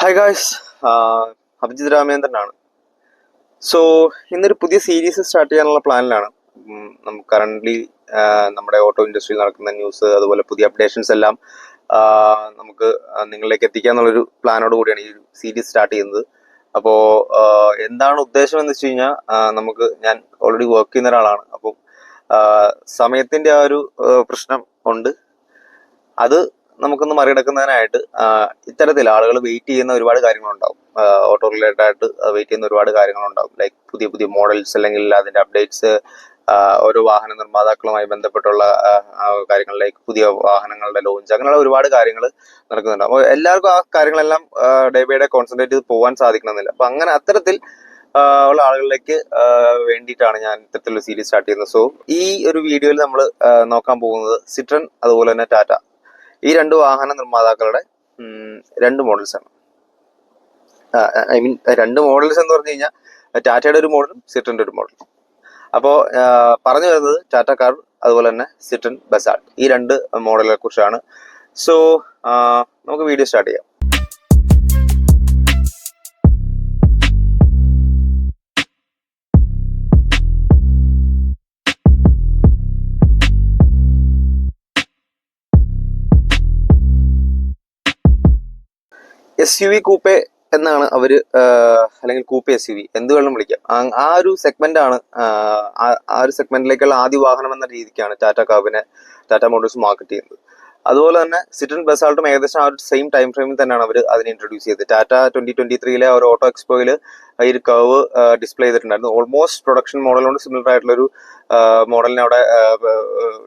Hi guys, Abhijith രാമേന്ദ്രനാണ്. So ഇന്നൊരു പുതിയ സീരീസ് സ്റ്റാർട്ട് ചെയ്യാനുള്ള പ്ലാനിലാണ്. നമുക്ക് കറൻ്റ്ലി നമ്മുടെ ഓട്ടോ ഇൻഡസ്ട്രിയിൽ നടക്കുന്ന ന്യൂസ്, അതുപോലെ പുതിയ അപ്ഡേഷൻസ് എല്ലാം നമുക്ക് നിങ്ങളിലേക്ക് എത്തിക്കാന്നുള്ളൊരു പ്ലാനോട് കൂടിയാണ് ഈ ഒരു സീരീസ് സ്റ്റാർട്ട് ചെയ്യുന്നത്. അപ്പോൾ എന്താണ് ഉദ്ദേശം എന്ന് വെച്ച് കഴിഞ്ഞാൽ, ഞാൻ ഓൾറെഡി വർക്ക് ചെയ്യുന്ന ഒരാളാണ്. അപ്പം സമയത്തിൻ്റെ ആ ഒരു പ്രശ്നം ഉണ്ട്. അത് നമുക്കൊന്ന് മറികടക്കുന്നതിനായിട്ട് ഇത്തരത്തിൽ ആളുകൾ വെയിറ്റ് ചെയ്യുന്ന ഒരുപാട് കാര്യങ്ങളുണ്ടാവും. ഓട്ടോ റിലേറ്റഡ് ആയിട്ട് വെയിറ്റ് ചെയ്യുന്ന ഒരുപാട് കാര്യങ്ങളുണ്ടാവും. ലൈക്ക് പുതിയ പുതിയ മോഡൽസ്, അല്ലെങ്കിൽ അതിന്റെ അപ്ഡേറ്റ്സ്, ഓരോ വാഹന നിർമ്മാതാക്കളുമായി ബന്ധപ്പെട്ടുള്ള കാര്യങ്ങൾ, ലൈക്ക് പുതിയ വാഹനങ്ങളുടെ ലോഞ്ച്, അങ്ങനെയുള്ള ഒരുപാട് കാര്യങ്ങൾ നടക്കുന്നുണ്ട്. അപ്പോൾ എല്ലാവർക്കും ആ കാര്യങ്ങളെല്ലാം ഡേ ബൈ ഡേ കോൺസെൻട്രേറ്റ് ചെയ്ത് പോകാൻ സാധിക്കണമെന്നില്ല. അപ്പൊ അങ്ങനെ അത്തരത്തിൽ ഉള്ള ആളുകളിലേക്ക് വേണ്ടിയിട്ടാണ് ഞാൻ ഇത്തരത്തിലുള്ള സീരീസ് സ്റ്റാർട്ട് ചെയ്യുന്നത്. സോ ഈ ഒരു വീഡിയോയിൽ നമ്മൾ നോക്കാൻ പോകുന്നത് സിട്രൺ അതുപോലെ തന്നെ ടാറ്റ, ഈ രണ്ട് വാഹന നിർമ്മാതാക്കളുടെ രണ്ട് മോഡൽസ് ആണ്. ഐ മീൻ രണ്ട് മോഡൽസ് എന്ന് പറഞ്ഞു കഴിഞ്ഞാൽ ടാറ്റയുടെ ഒരു മോഡലും സിട്രന്റെ ഒരു മോഡലും. അപ്പോൾ പറഞ്ഞു വരുന്നത് ടാറ്റ കാർ അതുപോലെ തന്നെ സിട്രൺ ബസാൾട്ട്, ഈ രണ്ട് മോഡലുകളെ കുറിച്ചാണ്. സോ നമുക്ക് വീഡിയോ സ്റ്റാർട്ട് ചെയ്യാം. SUV കൂപ്പെ എന്നാണ് അവര്, അല്ലെങ്കിൽ കൂപ്പെ SUV എന്ത് വേണം വിളിക്കാം. ആ ഒരു സെഗ്മെന്റ് ആണ്, ആ ഒരു സെഗ്മെന്റിലേക്കുള്ള ആദ്യ വാഹനം എന്ന രീതിക്കാണ് ടാറ്റ മോട്ടോഴ്സ് മാർക്കറ്റ് ചെയ്യുന്നത്. അതുപോലെ തന്നെ സിട്രൺ ബസാൾട്ടും ഏകദേശം ആ ഒരു സെയിം ടൈം ഫ്രെയിമിൽ തന്നെയാണ് അവർ അതിനെ ഇൻട്രൊഡ്യൂസ് ചെയ്തത്. ടാറ്റ 2023 ഒരു ഓട്ടോ എക്സ്പോയിൽ ഈ ഒരു കർവ് ഡിസ്പ്ലേ ചെയ്തിട്ടുണ്ടായിരുന്നു. ഓൾമോസ്റ്റ് പ്രൊഡക്ഷൻ മോഡലിനോട് സിമിലർ ആയിട്ടുള്ള ഒരു മോഡലിനെ അവിടെ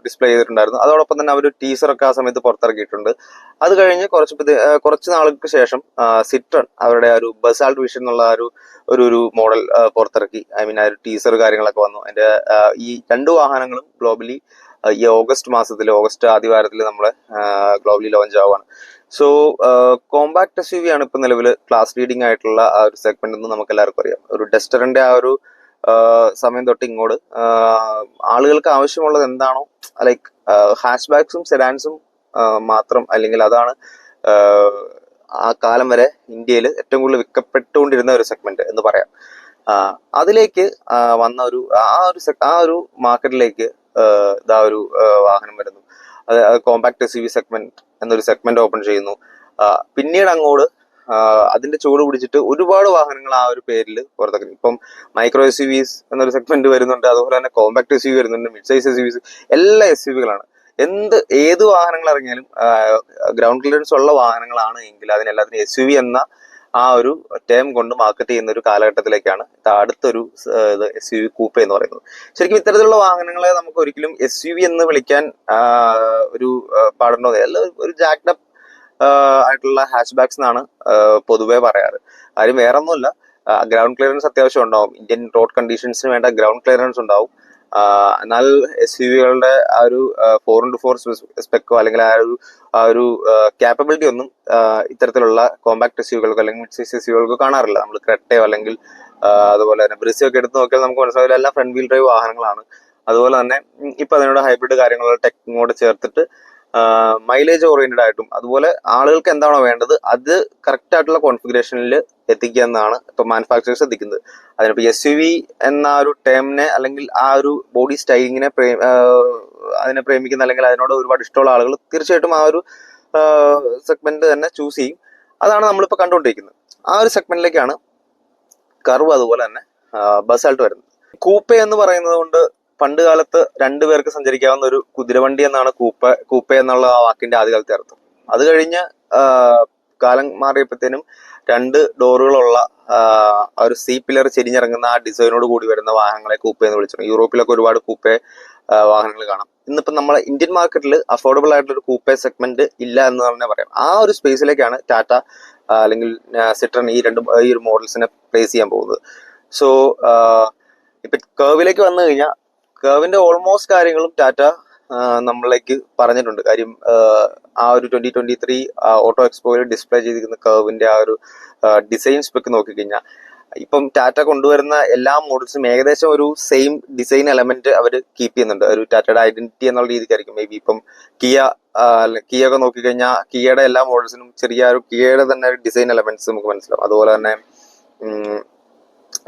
ഡിസ്പ്ലേ ചെയ്തിട്ടുണ്ടായിരുന്നു. അതോടൊപ്പം തന്നെ അവർ ടീസറൊക്കെ ആ സമയത്ത് പുറത്തിറക്കിയിട്ടുണ്ട്. അത് കഴിഞ്ഞ് കുറച്ച് നാളുകൾക്ക് ശേഷം സിട്രൺ അവരുടെ ഒരു ബസാൾട്ട് വിഷൻ എന്നുള്ള ഒരു മോഡൽ പുറത്തിറക്കി. ഐ മീൻ ആ ഒരു ടീസർ കാര്യങ്ങളൊക്കെ വന്നു. അതിന്റെ ഈ രണ്ട് വാഹനങ്ങളും ഗ്ലോബലി ഈ ഓഗസ്റ്റ് ആദ്യവാരത്തിൽ നമ്മളെ ഗ്ലോബലി ലോഞ്ച് ആവുകയാണ്. സോ കോമ്പാക്ട് SUV ആണ് ഇപ്പൊ നിലവിൽ ക്ലാസ് ലീഡിംഗ് ആയിട്ടുള്ള ആ ഒരു സെഗ്മെന്റ് എന്ന് നമുക്ക് എല്ലാവർക്കും അറിയാം. ഒരു ഡസ്റ്ററിന്റെ ആ ഒരു സമയം തൊട്ട് ഇങ്ങോട്ട് ആളുകൾക്ക് ആവശ്യമുള്ളത് എന്താണോ, ലൈക്ക് ഹാഷ് ബാഗ്സും സെഡാൻസും മാത്രം, അല്ലെങ്കിൽ അതാണ് ആ കാലം വരെ ഇന്ത്യയിൽ ഏറ്റവും കൂടുതൽ വിൽക്കപ്പെട്ടുകൊണ്ടിരുന്ന ഒരു സെഗ്മെന്റ് എന്ന് പറയാം. അതിലേക്ക് വന്ന ആ ഒരു മാർക്കറ്റിലേക്ക് ഇതാ ഒരു വാഹനം വരുന്നു. അത് കോമ്പാക്ട് SUV സെഗ്മെന്റ് എന്നൊരു സെഗ്മെന്റ് ഓപ്പൺ ചെയ്യുന്നു. പിന്നീട് അങ്ങോട്ട് അതിന്റെ ചൂട് പിടിച്ചിട്ട് ഒരുപാട് വാഹനങ്ങൾ ആ ഒരു പേരിൽ പുറത്തിറങ്ങി. ഇപ്പം മൈക്രോ SUVs എന്നൊരു സെഗ്മെന്റ് വരുന്നുണ്ട്, അതുപോലെ തന്നെ കോമ്പാക്ട് SUV വരുന്നുണ്ട്, മിഡ് സൈസ് SUVs, എല്ലാ SUVകളാണ്. ഏത് വാഹനങ്ങൾ ഇറങ്ങിയാലും ഗ്രൗണ്ട് ക്ലിയറൻസ് ഉള്ള വാഹനങ്ങളാണ് എങ്കിൽ അതിനെല്ലാത്തിനും SUV എന്ന ആ ഒരു ടേം കൊണ്ട് മാർക്കറ്റ് ചെയ്യുന്ന ഒരു കാലഘട്ടത്തിലേക്കാണ് അടുത്തൊരു SUV കൂപ്പെ എന്ന് പറയുന്നത്. ശരിക്കും ഇത്തരത്തിലുള്ള വാഹനങ്ങളെ നമുക്ക് ഒരിക്കലും SUV എന്ന് വിളിക്കാൻ ഒരു പാടുണ്ടോ, അല്ല, ഒരു ജാക്ഡപ്പ് ആയിട്ടുള്ള ഹാച്ച് ബാഗ്സ് എന്നാണ് പൊതുവെ പറയാറ്. കാര്യം വേറെ ഒന്നുമില്ല, ഗ്രൗണ്ട് ക്ലിയറൻസ് അത്യാവശ്യം ഉണ്ടാവും. ഇന്ത്യൻ റോഡ് കണ്ടീഷൻസിന് വേണ്ട ഗ്രൗണ്ട് ക്ലിയറൻസ് ഉണ്ടാവും. എന്നാൽ SUVകളുടെ ആ ഒരു 4x4 സ്പെക്കോ അല്ലെങ്കിൽ ആ ഒരു ക്യാപ്പബിലിറ്റി ഒന്നും ഇത്തരത്തിലുള്ള കോമ്പാക്ട് SUVകൾക്കോ അല്ലെങ്കിൽ മിഡ് സൈസ് SUVകൾക്കോ കാണാറില്ല. നമ്മൾ ക്രെറ്റയോ അല്ലെങ്കിൽ അതുപോലെ തന്നെ ബ്രിസിയോ ഒക്കെ എടുത്ത് നോക്കിയാൽ നമുക്ക് മനസ്സിലാവില്ല, എല്ലാം ഫ്രണ്ട് വീൽ ഡ്രൈവ് വാഹനങ്ങളാണ്. അതുപോലെ തന്നെ ഇപ്പൊ അതിനോട് ഹൈബ്രിഡ് കാര്യങ്ങളുള്ള ടെക്നോട് ചേർത്തിട്ട് മൈലേജ് ഓറിയന്റഡ് ആയിട്ടും, അതുപോലെ ആളുകൾക്ക് എന്താണോ വേണ്ടത് അത് കറക്റ്റ് ആയിട്ടുള്ള കോൺഫിഗറേഷനിൽ എത്തിക്കുക എന്നാണ് ഇപ്പൊ മാനുഫാക്ചറേഴ്സ് എത്തിക്കുന്നത്. അതിനിപ്പോ SUV എന്ന ഒരു ടേമിനെ, അല്ലെങ്കിൽ ആ ഒരു ബോഡി സ്റ്റൈലിങ്ങിനെ അതിനെ പ്രേമിക്കുന്ന, അല്ലെങ്കിൽ അതിനോട് ഒരുപാട് ഇഷ്ടമുള്ള ആളുകൾ തീർച്ചയായിട്ടും ആ ഒരു സെഗ്മെന്റ് തന്നെ ചൂസ് ചെയ്യും. അതാണ് നമ്മളിപ്പോ കണ്ടുകൊണ്ടിരിക്കുന്നത്. ആ ഒരു സെഗ്മെന്റിലേക്കാണ് കർവ് അതുപോലെ തന്നെ ബസാൾട്ട് വരുന്നത്. കൂപ്പെ എന്ന് പറയുന്നത് കൊണ്ട് പണ്ട് കാലത്ത് രണ്ടുപേർക്ക് സഞ്ചരിക്കാവുന്ന ഒരു കുതിരവണ്ടി എന്നാണ് കൂപ്പെ എന്നുള്ള ആ വാക്കിന്റെ ആദ്യകാലത്തെ അർത്ഥം. അത് കഴിഞ്ഞ് കാലം മാറിയപ്പോഴത്തേനും രണ്ട് ഡോറുകളുള്ള ഒരു സി പില്ലർ ചെരിഞ്ഞിറങ്ങുന്ന ആ ഡിസൈനോട് കൂടി വരുന്ന വാഹനങ്ങളെ കൂപ്പെ എന്ന് വിളിച്ചു. യൂറോപ്പിലൊക്കെ ഒരുപാട് കൂപ്പെ വാഹനങ്ങൾ കാണാം. ഇന്നിപ്പം നമ്മളെ ഇന്ത്യൻ മാർക്കറ്റിൽ അഫോർഡബിൾ ആയിട്ടുള്ള ഒരു കൂപ്പെ സെഗ്മെന്റ് ഇല്ല എന്ന് തന്നെ പറയാം. ആ ഒരു സ്പേസിലേക്കാണ് ടാറ്റ അല്ലെങ്കിൽ സിട്രൺ ഈ ഒരു മോഡൽസിനെ പ്ലേസ് ചെയ്യാൻ പോകുന്നത്. സോ ഇപ്പൊ കർവിലേക്ക് വന്നു കഴിഞ്ഞാൽ കർവിന്റെ ഓൾമോസ്റ്റ് കാര്യങ്ങളും ടാറ്റ നമ്മളിലേക്ക് പറഞ്ഞിട്ടുണ്ട്. കാര്യം ആ ഒരു 2023 ഓട്ടോ എക്സ്പോയിൽ ഡിസ്പ്ലേ ചെയ്തിരിക്കുന്ന കർവിന്റെ ആ ഒരു ഡിസൈൻ സ്പെക്ക് നോക്കിക്കഴിഞ്ഞാൽ ഇപ്പം ടാറ്റ കൊണ്ടുവരുന്ന എല്ലാ മോഡൽസും ഏകദേശം ഒരു സെയിം ഡിസൈൻ എലമെന്റ് അവർ കീപ്പ് ചെയ്യുന്നുണ്ട്. ഒരു ടാറ്റയുടെ ഐഡന്റിറ്റി എന്നുള്ള രീതിക്കായിരിക്കും. മേ ബി ഇപ്പം കിയ കിയ ഒക്കെ നോക്കിക്കഴിഞ്ഞാൽ കിയയുടെ എല്ലാ മോഡൽസിനും ചെറിയ ഒരു കിയയുടെ തന്നെ ഡിസൈൻ എലമെന്റ്സ് നമുക്ക് മനസ്സിലാവും. അതുപോലെ തന്നെ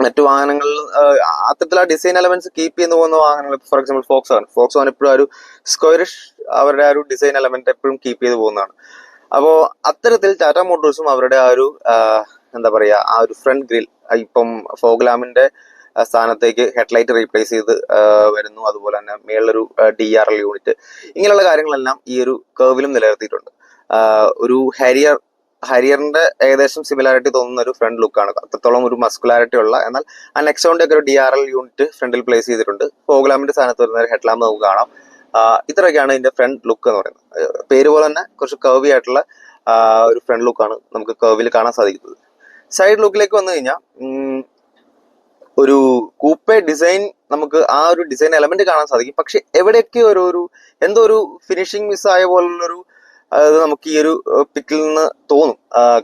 മറ്റു വാഹനങ്ങളിൽ അത്തരത്തിൽ ആ ഡിസൈൻ എലമെന്റ്സ് കീപ്പ് ചെയ്ത് പോകുന്ന വാഹനങ്ങൾ, ഫോർ എക്സാമ്പിൾ ഫോക്സ് വാൻ എപ്പോഴും ഒരു സ്ക്വയറിഷ് അവരുടെ ആ ഒരു ഡിസൈൻ എലമെന്റ് എപ്പോഴും കീപ്പ് ചെയ്ത് പോകുന്നതാണ്. അപ്പോൾ അത്തരത്തിൽ ടാറ്റ മോട്ടോഴ്സും അവരുടെ ആ ഒരു എന്താ പറയുക, ആ ഒരു ഫ്രണ്ട് ഗ്രിൽ ഇപ്പം ഫോഗ് ലാമ്പിന്റെ സ്ഥാനത്തേക്ക് ഹെഡ്ലൈറ്റ് റീപ്ലേസ് ചെയ്ത് വരുന്നു. അതുപോലെ തന്നെ മേളിലൊരു DRL യൂണിറ്റ്, ഇങ്ങനെയുള്ള കാര്യങ്ങളെല്ലാം ഈ ഒരു കർവിലും നിലനിർത്തിയിട്ടുണ്ട്. ഒരു ഹരിയറിന്റെ ഏകദേശം സിമിലാരിറ്റി തോന്നുന്ന ഒരു ഫ്രണ്ട് ലുക്കാണ്. അത്രത്തോളം ഒരു മസ്കുലാരിറ്റി ഉള്ള, എന്നാൽ ആ നെക്സോണിന്റെ ഒക്കെ ഒരു DRL യൂണിറ്റ് ഫ്രണ്ടിൽ പ്ലേസ് ചെയ്തിട്ടുണ്ട്. ഫോഗ് ലാമ്പിന്റെ സ്ഥാനത്ത് വരുന്ന ഒരു ഹെഡ് ലാമ്പ് നമുക്ക് കാണാം. ഇത്രയൊക്കെയാണ് ഇതിന്റെ ഫ്രണ്ട് ലുക്ക് എന്ന് പറയുന്നത്. പേര് പോലെ തന്നെ കുറച്ച് കർവി ആയിട്ടുള്ള ഒരു ഫ്രണ്ട് ലുക്കാണ് നമുക്ക് കർവിൽ കാണാൻ സാധിക്കുന്നത്. സൈഡ് ലുക്കിലേക്ക് വന്നു കഴിഞ്ഞാൽ ഒരു കൂപ്പെ ഡിസൈൻ, നമുക്ക് ആ ഒരു ഡിസൈൻ എലമെന്റ് കാണാൻ സാധിക്കും. പക്ഷെ എവിടെയൊക്കെ ഒരു എന്തോ ഒരു ഫിനിഷിംഗ് മിസ്സായ പോലുള്ളൊരു അത് നമുക്ക് ഈ ഒരു പിക്കിൽ നിന്ന് തോന്നും.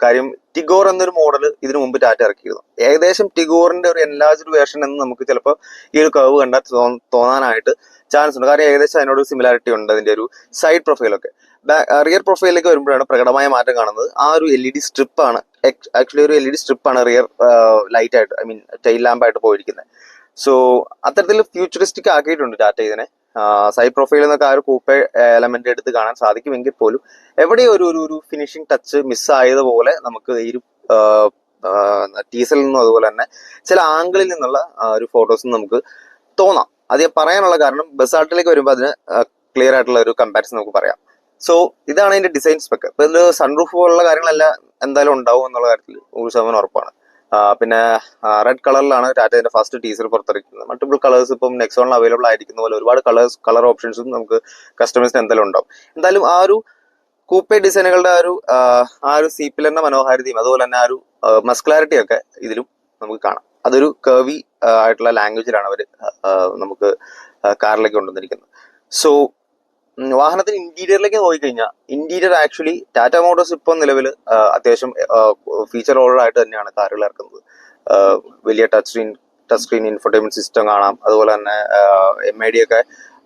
കാര്യം ടിഗോർ എന്നൊരു മോഡൽ ഇതിനു മുമ്പ് ടാറ്റ ഇറക്കിയിരുന്നു. ഏകദേശം ടിഗോറിന്റെ ഒരു എൻലാർജ്ഡ് വേർഷൻ എന്ന് നമുക്ക് ചിലപ്പോൾ ഈ ഒരു കർവ് കണ്ടാൽ തോന്നാനായിട്ട് ചാൻസ് ഉണ്ട്. കാരണം ഏകദേശം അതിനോട് സിമിലാരിറ്റി ഉണ്ട് അതിന്റെ ഒരു സൈഡ് പ്രൊഫൈലൊക്കെ. റിയർ പ്രൊഫൈലിലേക്ക് വരുമ്പോഴാണ് പ്രകടമായ മാറ്റം കാണുന്നത്. ആ ഒരു LED സ്ട്രിപ്പാണ്, ആക്ച്വലി ഒരു LED സ്ട്രിപ്പാണ് റിയർ ലൈറ്റ് ആയിട്ട്, ഐ മീൻ ടെയിൽ ലാമ്പായിട്ട് പോയിരിക്കുന്നത്. സോ അത്തരത്തിൽ ഫ്യൂച്ചറിസ്റ്റിക് ആക്കിയിട്ടുണ്ട് ടാറ്റ ഇതിനെ. സൈഡ് പ്രൊഫൈലിൽ നിന്നൊക്കെ ആ ഒരു കൂപ്പെ എലമെന്റ് എടുത്ത് കാണാൻ സാധിക്കുമെങ്കിൽ പോലും എവിടെയോ ഒരു ഫിനിഷിംഗ് ടച്ച് മിസ്സായതുപോലെ നമുക്ക് ഈ ഒരു ടീസറിൽ നിന്നും അതുപോലെ തന്നെ ചില ആംഗിളിൽ നിന്നുള്ള ഒരു ഫോട്ടോസും നമുക്ക് തോന്നാം. അത് പറയാനുള്ള കാരണം ബസാർട്ടിലേക്ക് വരുമ്പോൾ അതിന് ക്ലിയർ ആയിട്ടുള്ള ഒരു കമ്പാരിസൺ നമുക്ക് പറയാം. സോ ഇതാണ് അതിന്റെ ഡിസൈൻ സ്പെക്ക്. ഇപ്പൊ ഇതിൽ സൺറൂഫ് പോലുള്ള കാര്യങ്ങളെല്ലാം എന്തായാലും ഉണ്ടാവും എന്നുള്ള കാര്യത്തിൽ 100% ഉറപ്പാണ്. പിന്നെ റെഡ് കളറിലാണ് ടാറ്റയുടെ ഫസ്റ്റ് ടീസർ പുറത്തിറക്കുന്നത്. മൾട്ടിപ്പിൾ കളേഴ്സ് ഇപ്പം നെക്സോണിൽ അവൈലബിൾ ആയിരിക്കുന്ന പോലെ ഒരുപാട് കളർ ഓപ്ഷൻസും നമുക്ക് കസ്റ്റമേഴ്സിന് എന്തായാലും ഉണ്ടാവും. എന്തായാലും ആ ഒരു കൂപ്പെ ഡിസൈനുകളുടെ ആ ഒരു സി പില്ലറിന്റെ മനോഹാരിതയും അതുപോലെ തന്നെ ആ ഒരു മസ്കുലാരിറ്റി ഒക്കെ ഇതിലും നമുക്ക് കാണാം. അതൊരു കർവി ആയിട്ടുള്ള ലാംഗ്വേജിലാണ് അവർ നമുക്ക് കാറിലേക്ക് കൊണ്ടുവന്നിരിക്കുന്നത്. സോ വാഹനത്തിന് ഇന്റീരിയറിലേക്ക് നോക്കിക്കഴിഞ്ഞാൽ ഇന്റീരിയർ ആക്ച്വലി ടാറ്റ മോട്ടോഴ്സ് ഇപ്പോൾ നിലവിൽ അത്യാവശ്യം ഫീച്ചർ ഓർഡർ ആയിട്ട് തന്നെയാണ് കാറുകൾ ഇറക്കുന്നത്. വലിയ ടച്ച് സ്ക്രീൻ ഇൻഫോർടൈൻമെന്റ് സിസ്റ്റം കാണാം. അതുപോലെ തന്നെ MID ഒക്കെ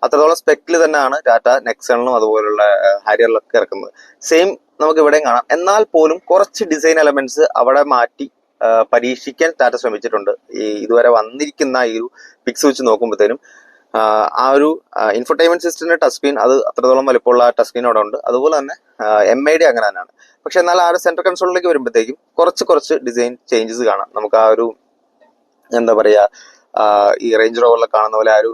അത്രത്തോളം സ്പെക്കിൽ തന്നെയാണ് ടാറ്റ നെക്സണിലും അതുപോലുള്ള ഹാരിയറിലൊക്കെ ഇറക്കുന്നത്. സെയിം നമുക്ക് ഇവിടെയും കാണാം. എന്നാൽ പോലും കുറച്ച് ഡിസൈൻ എലമെന്റ്സ് അവിടെ മാറ്റി പരീക്ഷിക്കാൻ ടാറ്റ ശ്രമിച്ചിട്ടുണ്ട്. ഈ ഇതുവരെ വന്നിരിക്കുന്ന ഈ ഒരു പിക്സ് വെച്ച് നോക്കുമ്പോഴത്തേനും ആ ഒരു ഇൻഫോർടൈൻമെന്റ് സിസ്റ്റത്തിന്റെ ടച്ച് സ്ക്രീൻ അത് അത്രത്തോളം വലിപ്പമുള്ള ടച്ച് സ്ക്രീൻ അവിടെ ഉണ്ട്. അതുപോലെ തന്നെ MID അങ്ങനെ തന്നെയാണ്. പക്ഷെ എന്നാൽ ആ ഒരു സെൻട്രൽ കൺസോളിലേക്ക് വരുമ്പോഴത്തേക്കും കുറച്ച് ഡിസൈൻ ചേഞ്ചസ് കാണാം. നമുക്ക് ആ ഒരു എന്താ പറയാ, ഈ റേഞ്ച് റോവറിൽ കാണുന്ന പോലെ ആ ഒരു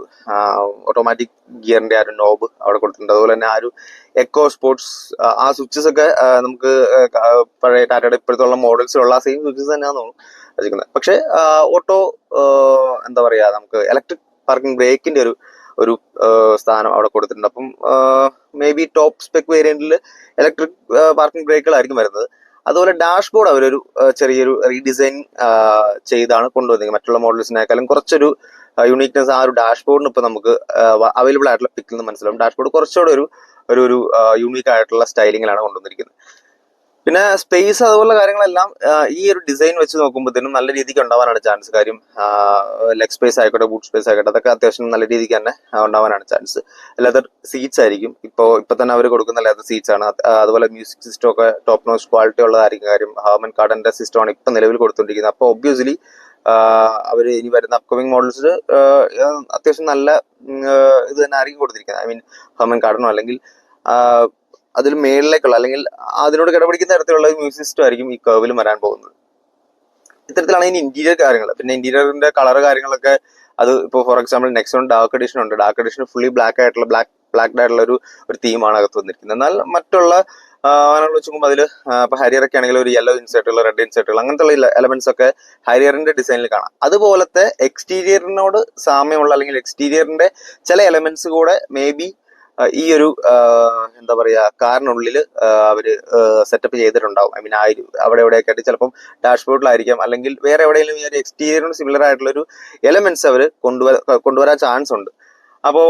ഓട്ടോമാറ്റിക് ഗിയറിന്റെ ആ ഒരു നോബ് അവിടെ കൊടുത്തിട്ടുണ്ട്. അതുപോലെ തന്നെ ആ ഒരു എക്കോ സ്പോർട്സ് ആ സ്വിച്ചസ് ഒക്കെ നമുക്ക് പഴയ ടാറ്റയുടെ ഇപ്പോഴത്തുള്ള മോഡൽസിലുള്ള സെയിം സ്വിച്ചസ് തന്നെയാണെന്ന് തോന്നുന്നു. പക്ഷെ ഓട്ടോ എന്താ പറയാ, നമുക്ക് ഇലക്ട്രിക് പാർക്കിംഗ് ബ്രേക്കിന്റെ ഒരു സ്ഥാനം അവിടെ കൊടുത്തിട്ടുണ്ട്. അപ്പം മേ ബി ടോപ്പ് സ്പെക് വേരിയന്റിൽ ഇലക്ട്രിക് പാർക്കിംഗ് ബ്രേക്കുകളായിരിക്കും വരുന്നത്. അതുപോലെ ഡാഷ്ബോർഡ് അവരൊരു ചെറിയൊരു റീഡിസൈൻ ചെയ്താണ് കൊണ്ടുവന്നത്. മറ്റുള്ള മോഡൽസിനേക്കാളും കുറച്ചൊരു യുണീക്നെസ് ആ ഒരു ഡാഷ്ബോർഡിന് ഇപ്പൊ നമുക്ക് അവൈലബിൾ ആയിട്ടുള്ള പിക്കിൽ നിന്ന് മനസ്സിലാവും. ഡാഷ്ബോർഡ് കുറച്ചുകൂടെ ഒരു യൂണീക്ക് ആയിട്ടുള്ള സ്റ്റൈലിങ്ങിലാണ് കൊണ്ടുവന്നിരിക്കുന്നത്. പിന്നെ സ്പേസ് അതുപോലുള്ള കാര്യങ്ങളെല്ലാം ഈ ഒരു ഡിസൈൻ വെച്ച് നോക്കുമ്പോഴത്തേനും നല്ല രീതിക്ക് ഉണ്ടാവാനാണ് ചാൻസ്. കാര്യം ലെഗ് സ്പേസ് ആയിക്കോട്ടെ, ബൂട്ട് സ്പേസ് ആയിക്കോട്ടെ, അതൊക്കെ അത്യാവശ്യം നല്ല രീതിക്ക് തന്നെ ഉണ്ടാവാനാണ് ചാൻസ്. ലെതർ സീറ്റ്സ് ആയിരിക്കും ഇപ്പൊ തന്നെ അവർ കൊടുക്കുന്ന ലെതർ സീറ്റ്സ് ആണ്. അതുപോലെ മ്യൂസിക് സിസ്റ്റം ഒക്കെ ടോപ്പ് നോച്ച് ക്വാളിറ്റി ഉള്ളതായിരിക്കും. കാര്യം ഹാർമൻ കാർഡന്റെ സിസ്റ്റമാണ് ഇപ്പൊ നിലവിൽ കൊടുത്തുകൊണ്ടിരിക്കുന്നത്. അപ്പോൾ ഒബ്വിയസ്ലി അവർ ഇനി വരുന്ന അപ്കമിങ് മോഡൽസ് അത്യാവശ്യം നല്ല ഇത് തന്നെ ആയിരിക്കും കൊടുത്തിരിക്കുന്നത്. ഐ മീൻ ഹാർമൻ കാർഡനോ അല്ലെങ്കിൽ അതിൽ മേളിലേക്കുള്ള അല്ലെങ്കിൽ അതിനോട് കിടപിടിക്കുന്ന തരത്തിലുള്ള മ്യൂസിക് സിസ്റ്റം ആയിരിക്കും ഈ കർവിൽ വരാൻ പോകുന്നത്. ഇത്തരത്തിലാണ് ഇതിന് ഇന്റീരിയർ കാര്യങ്ങൾ. പിന്നെ ഇന്റീരിയറിന്റെ കളർ കാര്യങ്ങളൊക്കെ അത് ഇപ്പോൾ for example Nexon dark edition ഉണ്ട്. ഡാർക്ക് എഡിഷൻ ഫുള്ളി ബ്ലാക്ക് ആയിട്ടുള്ള ഒരു തീമാണ് അകത്ത് വന്നിരിക്കുന്നത്. എന്നാൽ മറ്റുള്ള വാഹനങ്ങൾ വെച്ച് നോക്കുമ്പോൾ അതിൽ ഇപ്പൊ ഹരിയറൊക്കെ ആണെങ്കിൽ ഒരു യെല്ലോ ഇൻസേർട്ടുകൾ, റെഡ് ഇൻസേർട്ടുകൾ, അങ്ങനത്തെ എലമെന്റ്സ് ഒക്കെ ഹരിയറിന്റെ ഡിസൈനിൽ കാണാം. അതുപോലത്തെ എക്സ്റ്റീരിയറിനോട് സാമ്യമുള്ള അല്ലെങ്കിൽ എക്സ്റ്റീരിയറിന്റെ ചില എലമെന്റ്സ് കൂടെ മേ ബി ഈ ഒരു എന്താ പറയാ കാറിനുള്ളിൽ അവര് സെറ്റപ്പ് ചെയ്തിട്ടുണ്ടാവും. ഐ മീൻ അവിടെ എവിടെയൊക്കെ ആയിട്ട് ചിലപ്പം ഡാഷ്ബോർഡിലായിരിക്കാം, അല്ലെങ്കിൽ വേറെ എവിടെയെങ്കിലും ഈ ഒരു എക്സ്റ്റീരിയറിന് സിമിലർ ആയിട്ടുള്ള ഒരു എലമെന്റ്സ് അവർ കൊണ്ടുവരാൻ ചാൻസ് ഉണ്ട്. അപ്പോ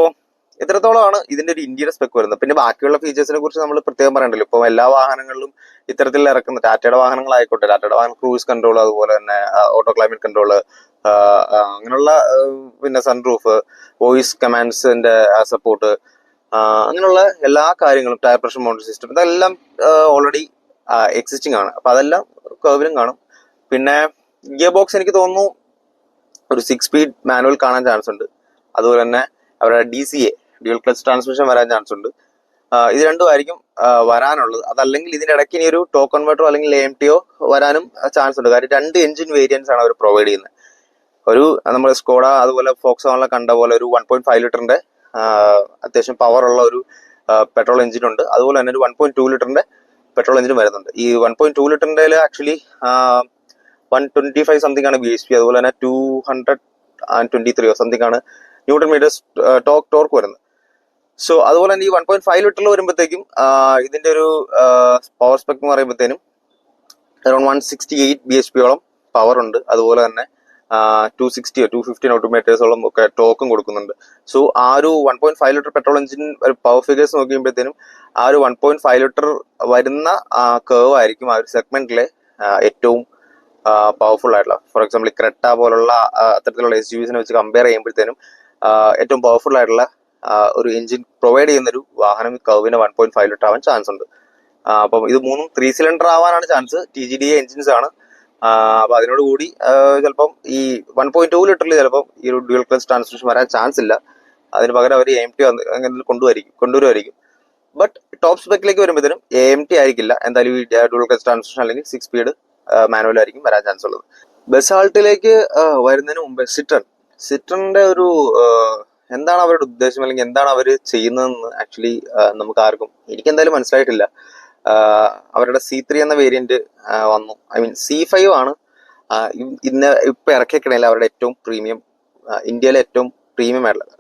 ഇത്രത്തോളമാണ് ഇതിന്റെ ഒരു ഇന്ത്യയുടെ സ്പെക് വരുന്നത്. പിന്നെ ബാക്കിയുള്ള ഫീച്ചേഴ്സിനെ കുറിച്ച് നമ്മൾ പ്രത്യേകം പറയണ്ടല്ലോ. ഇപ്പൊ എല്ലാ വാഹനങ്ങളിലും ഇത്തരത്തിൽ ഇറക്കുന്ന ടാറ്റയുടെ വാഹനങ്ങളായിക്കോട്ടെ, ടാറ്റയുടെ വാഹനം ക്രൂസ് കൺട്രോൾ, അതുപോലെ തന്നെ ഓട്ടോ ക്ലൈമറ്റ് കൺട്രോള്, അങ്ങനെയുള്ള പിന്നെ സൺറൂഫ്, വോയിസ് കമാൻഡ്സിന്റെ സപ്പോർട്ട്, അങ്ങനെയുള്ള എല്ലാ കാര്യങ്ങളും, ടയർ പ്രഷർ മോണിറ്ററിംഗ് സിസ്റ്റം, ഇതെല്ലാം ഓൾറെഡി എക്സിസ്റ്റിംഗ് ആണ്. അപ്പൊ അതെല്ലാം കർവിലും കാണും. പിന്നെ ഗിയർ ബോക്സ് എനിക്ക് തോന്നുന്നു ഒരു 6 സ്പീഡ് മാനുവൽ കാണാൻ ചാൻസ് ഉണ്ട്. അതുപോലെ തന്നെ അവരുടെ DCA ഡ്യുവൽ ക്ലച്ച് ട്രാൻസ്മിഷൻ വരാൻ ചാൻസ് ഉണ്ട്. ഇത് രണ്ടുമായിരിക്കും വരാനുള്ളത്. അതല്ലെങ്കിൽ ഇതിന്റെ ഇടയ്ക്ക് ഇനി ഒരു ടോക്ക് കൺവേർട്ടറോ അല്ലെങ്കിൽ AMTയോ വരാനും ചാൻസ് ഉണ്ട്. കാര്യം 2 എഞ്ചിൻ വേരിയൻസ് ആണ് അവർ പ്രൊവൈഡ് ചെയ്യുന്നത്. ഒരു നമ്മൾ സ്കോഡ അതുപോലെ ഫോക്സോണിലെ കണ്ട പോലെ ഒരു 1.5 ലിറ്ററിന്റെ അത്യാവശ്യം പവർ ഉള്ള ഒരു പെട്രോൾ എഞ്ചിൻ ഉണ്ട്. അതുപോലെ തന്നെ ഒരു 1.2 ലിറ്ററിന്റെ പെട്രോൾ എഞ്ചിനും വരുന്നുണ്ട്. ഈ 1.2 ലിറ്ററിന്റെ ആക്ച്വലി 125 സംതിങ് ആണ് bhp, അതുപോലെ തന്നെ 223 സംതിങ് ആണ് ന്യൂട്ടൺ മീറ്റേഴ്സ് ടോർക്ക് വരുന്നത്. സോ അതുപോലെ തന്നെ ഈ 1.5 ലിറ്ററിൽ വരുമ്പോഴത്തേക്കും ഇതിന്റെ ഒരു പവർ സ്പെക് എന്ന് പറയുമ്പോഴത്തേനും അറൌണ്ട് 168 bhp പവർ ഉണ്ട്. അതുപോലെ തന്നെ 260 250 ന്യൂട്ടൺ ഒക്കെ ടോക്കും കൊടുക്കുന്നുണ്ട്. സോ ആ ഒരു 1.5 ലിറ്റർ പെട്രോൾ എഞ്ചിൻ ഒരു പവർ ഫിഗേഴ്സ് നോക്കിയുമ്പോഴത്തേനും ആ ഒരു 1.5 ലിറ്റർ വരുന്ന കേർവ് ആയിരിക്കും ആ ഒരു സെഗ്മെന്റിലെ ഏറ്റവും പവർഫുൾ ആയിട്ടുള്ള. ഫോർ എക്സാമ്പിൾ ക്രെട്ട പോലുള്ള അത്തരത്തിലുള്ള SUVസിനെ വെച്ച് കമ്പയർ ചെയ്യുമ്പോഴത്തേനും ഏറ്റവും പവർഫുൾ ആയിട്ടുള്ള ഒരു എഞ്ചിൻ പ്രൊവൈഡ് ചെയ്യുന്ന ഒരു വാഹനം കർവിന് 1.5 ലിറ്റർ ആവാൻ ചാൻസ് ഉണ്ട്. അപ്പം ഇത് മൂന്നും 3 സിലിണ്ടർ ആവാനാണ് ചാൻസ്. TGDA എഞ്ചിൻസ് ആണ്. അപ്പൊ അതിനോട് കൂടി ചിലപ്പം ഈ 1.2 ലിറ്ററിൽ ചിലപ്പം ഈ ഒരു ഡ്യുവൽ ക്ലച്ച് ട്രാൻസ്മിഷൻ വരാൻ ചാൻസ് ഇല്ല. അതിന് പകരം അവർ AMT അങ്ങനെ കൊണ്ടുവരുമായിരിക്കും. ബട്ട് ടോപ്പ് സ്പെക്കിലേക്ക് വരുമ്പോഴത്തേനും AMT ആയിരിക്കില്ല. എന്തായാലും ഈ ഡ്യുവൽ ക്ലച്ച് ട്രാൻസ്മിഷൻ അല്ലെങ്കിൽ 6 സ്പീഡ് മാനുവൽ ആയിരിക്കും വരാൻ ചാൻസ് ഉള്ളത്. ബസാൾട്ടിലേക്ക് വരുന്നതിന് മുമ്പ് സിട്രന്റെ ഒരു എന്താണ് അവരുടെ ഉദ്ദേശം അല്ലെങ്കിൽ എന്താണ് അവർ ചെയ്യുന്നതെന്ന് ആക്ച്വലി നമുക്ക് ആർക്കും, എനിക്ക് എന്തായാലും മനസ്സിലായിട്ടില്ല. അവരുടെ C3 എന്ന വേരിയന്റ് വന്നു. ഐ മീൻ C5 ആണ് ഇപ്പൊ ഇറക്കിക്കണേൽ അവരുടെ ഏറ്റവും പ്രീമിയം, ഇന്ത്യയിലെ ഏറ്റവും പ്രീമിയം ആയിട്ടുള്ളത്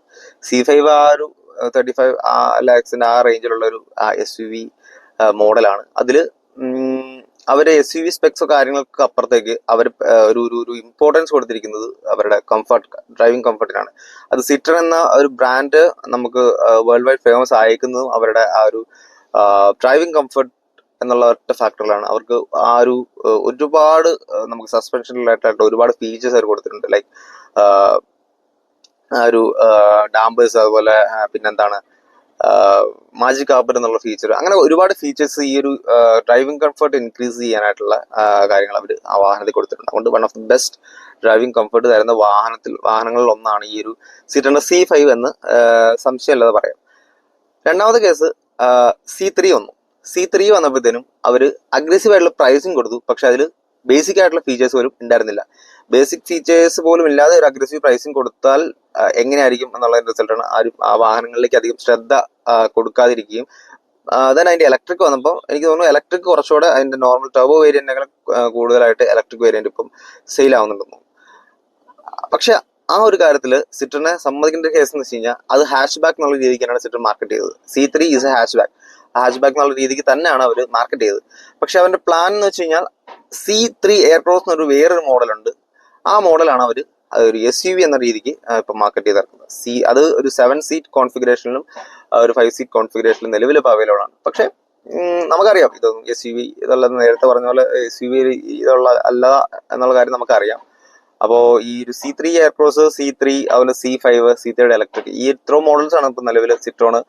C5. ആ ഒരു 35 lakhs ആ റേഞ്ചിലുള്ള ഒരു SUV മോഡലാണ്. അതില് അവര് SUV സ്പെക്സോ കാര്യങ്ങൾക്ക് അപ്പുറത്തേക്ക് അവർ ഒരു ഇമ്പോർട്ടൻസ് കൊടുത്തിരിക്കുന്നത് അവരുടെ ഡ്രൈവിംഗ് കംഫർട്ടിനാണ്. അത് സിട്രൺ എന്ന ഒരു ബ്രാൻഡ് നമുക്ക് വേൾഡ് വൈഡ് ഫേമസ് ആയിരിക്കുന്നതും അവരുടെ ആ ഒരു ഡ്രൈവിംഗ് കംഫർട്ട് എന്നുള്ള ഒറ്റ ഫാക്ടറിലാണ്. അവർക്ക് ആ ഒരു ഒരുപാട് നമുക്ക് സസ്പെൻഷൻ റിലേറ്റഡ് ഒരുപാട് ഫീച്ചേഴ്സ് അവർ കൊടുത്തിട്ടുണ്ട്. ലൈക്ക് ആ ഒരു ഡാമ്പേഴ്സ്, അതുപോലെ പിന്നെന്താണ് മാജിക് കാർപ്പറ്റ് എന്നുള്ള ഫീച്ചർ, അങ്ങനെ ഒരുപാട് ഫീച്ചേഴ്സ് ഈ ഒരു ഡ്രൈവിംഗ് കംഫർട്ട് ഇൻക്രീസ് ചെയ്യാനായിട്ടുള്ള കാര്യങ്ങൾ അവർ ആ വാഹനത്തിൽ കൊടുത്തിട്ടുണ്ട്. അതുകൊണ്ട് one of the best driving comfort തരുന്ന വാഹനങ്ങളിൽ ഒന്നാണ് ഈ ഒരു സിട്രൺ C5 എന്ന് സംശയമില്ലാതെ പറയാം. രണ്ടാമത്തെ കേസ് C3 വന്നു. C3 വന്നപ്പോഴത്തേനും അവർ അഗ്രസീവ് ആയിട്ടുള്ള പ്രൈസിങ് കൊടുത്തു. പക്ഷെ അതിൽ ബേസിക് ആയിട്ടുള്ള ഫീച്ചേഴ്സ് പോലും ഉണ്ടായിരുന്നില്ല. ബേസിക് ഫീച്ചേഴ്സ് പോലും ഇല്ലാതെ ഒരു അഗ്രസീവ് പ്രൈസിങ് കൊടുത്താൽ എങ്ങനെയായിരിക്കും എന്നുള്ള റിസൾട്ടാണ്. ആ വാഹനങ്ങളിലേക്ക് അധികം ശ്രദ്ധ കൊടുക്കാതിരിക്കുകയും then അതിന്റെ ഇലക്ട്രിക് വന്നപ്പോൾ എനിക്ക് തോന്നുന്നു ഇലക്ട്രിക് കുറച്ചുകൂടെ അതിന്റെ നോർമൽ ടർബോ വേരിയന്റിനേക്കാൾ കൂടുതലായിട്ട് ഇലക്ട്രിക് വേരിയന്റ് ഇപ്പം സെയിൽ ആവുന്നുണ്ടെന്നു. പക്ഷെ ആ ഒരു കാര്യത്തിൽ സിട്രനെ സമ്മതിക്കേണ്ട കേസ് എന്ന് വെച്ച് കഴിഞ്ഞാൽ അത് ഹാഷ് ബാക്ക് എന്നുള്ള രീതിക്കാണ് സിട്രൺ മാർക്കറ്റ് ചെയ്തത്. C3 is A hash back എന്നുള്ള രീതിക്ക് തന്നെയാണ് അവർ മാർക്കറ്റ് ചെയ്തത്. പക്ഷെ അവന്റെ പ്ലാൻ എന്ന് വെച്ച് കഴിഞ്ഞാൽ C3 എയർക്രോസ് എന്നൊരു വേറൊരു മോഡലുണ്ട്. ആ മോഡലാണ് അവർ ഒരു SUV എന്ന രീതിക്ക് ഇപ്പൊ മാർക്കറ്റ് ചെയ്തിറക്കുന്നത്. അത് ഒരു 7 സീറ്റ് കോൺഫിഗറേഷനിലും ഒരു 5 സീറ്റ് കോൺഫിഗറേഷനിലും നിലവിൽ ഇപ്പോൾ അവൈലബിൾ ആണ്. പക്ഷെ നമുക്കറിയാം ഇതൊന്നും SUV ഇതല്ല, നേരത്തെ പറഞ്ഞ പോലെ SUV ഇതുള്ള അല്ല എന്നുള്ള കാര്യം നമുക്കറിയാം. അപ്പോൾ ഈ ഒരു C3 എയർക്രോസ്, C3, അതുപോലെ C5, C3 ഇലക്ട്രിക്, ഈ ഇത്ര മോഡൽസ് ആണ് ഇപ്പൊ നിലവിൽ സിട്രോണ്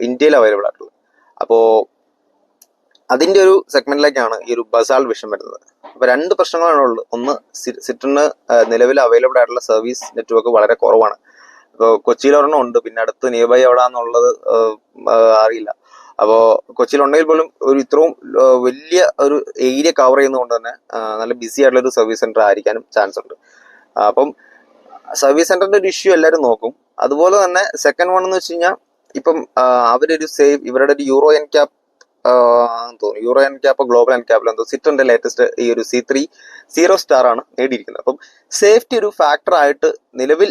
ഇന്ത്യയിൽ അവൈലബിൾ ആയിട്ടുള്ളത്. അപ്പോ അതിന്റെ ഒരു സെഗ്മെന്റിലേക്കാണ് ഈ ഒരു ബസാൾട്ട് വിഷൻ വരുന്നത്. അപ്പൊ 2 പ്രശ്നങ്ങളാണ് ഉള്ളത്. ഒന്ന്, സിട്രണ് നിലവിൽ അവൈലബിൾ ആയിട്ടുള്ള സർവീസ് നെറ്റ്വർക്ക് വളരെ കുറവാണ്. ഇപ്പോൾ കൊച്ചിയിൽ ഒരെണ്ണം ഉണ്ട്, പിന്നെ അടുത്ത് നിയർബൈ എവിടാന്നുള്ളത് അറിയില്ല. അപ്പോൾ കൊച്ചിയിലുണ്ടെങ്കിൽ പോലും ഒരു ഇത്രയും വലിയ ഒരു ഏരിയ കവർ ചെയ്യുന്നതുകൊണ്ട് തന്നെ നല്ല ബിസി ആയിട്ടുള്ള ഒരു സർവീസ് സെന്റർ ആയിരിക്കാനും ചാൻസ് ഉണ്ട്. അപ്പം സർവീസ് സെന്ററിന്റെ ഒരു ഇഷ്യൂ എല്ലാവരും നോക്കും. അതുപോലെ തന്നെ സെക്കൻഡ് വൺ എന്ന് വെച്ച് കഴിഞ്ഞാൽ ഇപ്പം അവരൊരു ഇവരുടെ ഒരു യൂറോ എൻക്യാപ്പ് ഗ്ലോബൽ എൻക്യാപ്പിൽ എന്തോ സിട്രന്റെ ലേറ്റസ്റ്റ് ഈ ഒരു C3 0 സ്റ്റാർ ആണ് നേടിയിരിക്കുന്നത്. അപ്പം സേഫ്റ്റി ഒരു ഫാക്ടർ ആയിട്ട് നിലവിൽ